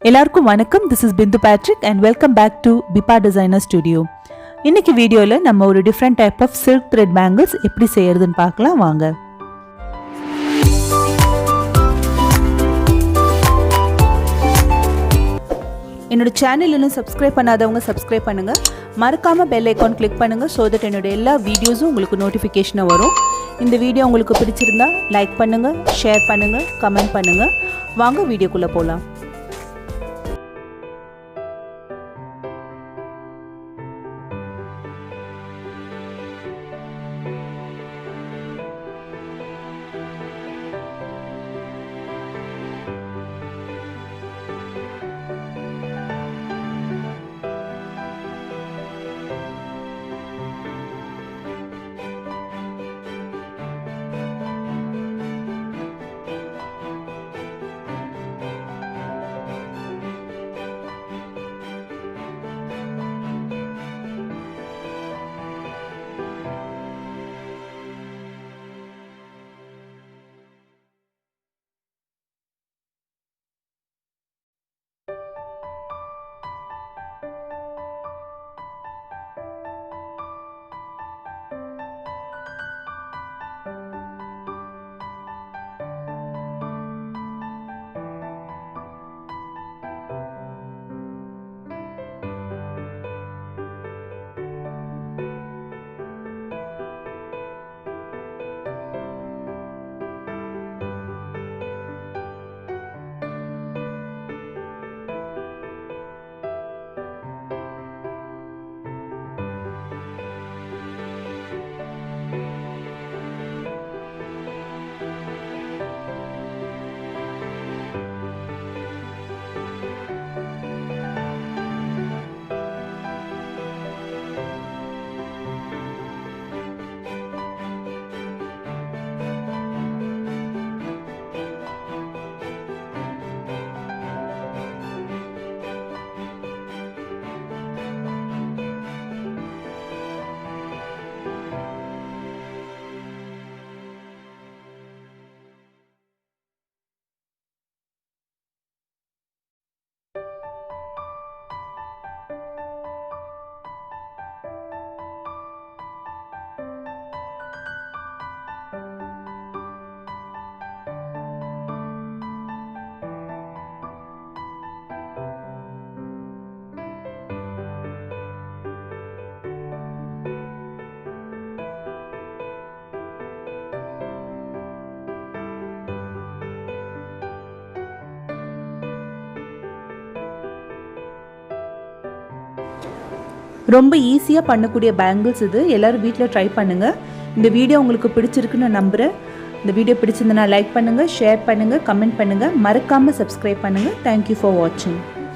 எல்லாருக்கும் வணக்கம். This is Bindu Patrick and welcome back to Bipa Designer Studio. இன்னைக்கு வீடியோல நம்ம ஒரு different type of silk thread bangles எப்படி செய்யறதுன்னு பார்க்கலாம் வாங்க. என்னோட சேனல் இன்னும் சப்ஸ்கிரைப் பண்ணாதவங்க சப்ஸ்கிரைப் பண்ணுங்க. மறக்காம பெல் ஐகான் கிளிக் பண்ணுங்க so that என்னோட எல்லா வீடியோஸும் உங்களுக்கு நோட்டிஃபிகேஷனா வரும். இந்த வீடியோ உங்களுக்கு பிடிச்சிருந்தா லைக் பண்ணுங்க, ஷேர் பண்ணுங்க, கமெண்ட் பண்ணுங்க. வாங்க வீடியோக்குள்ள போலாம். ரொம்ப ஈஸியாக பண்ணக்கூடிய பேங்கிள்ஸ் இது. எல்லோரும் வீட்டில் ட்ரை பண்ணுங்கள். இந்த வீடியோ உங்களுக்கு பிடிச்சிருக்குன்னு நம்புகிறேன். இந்த வீடியோ பிடிச்சிருந்தனா லைக் பண்ணுங்கள், ஷேர் பண்ணுங்கள், கமெண்ட் பண்ணுங்கள். மறக்காமல் சப்ஸ்கிரைப் பண்ணுங்கள். தேங்க்யூ ஃபார் வாட்சிங்.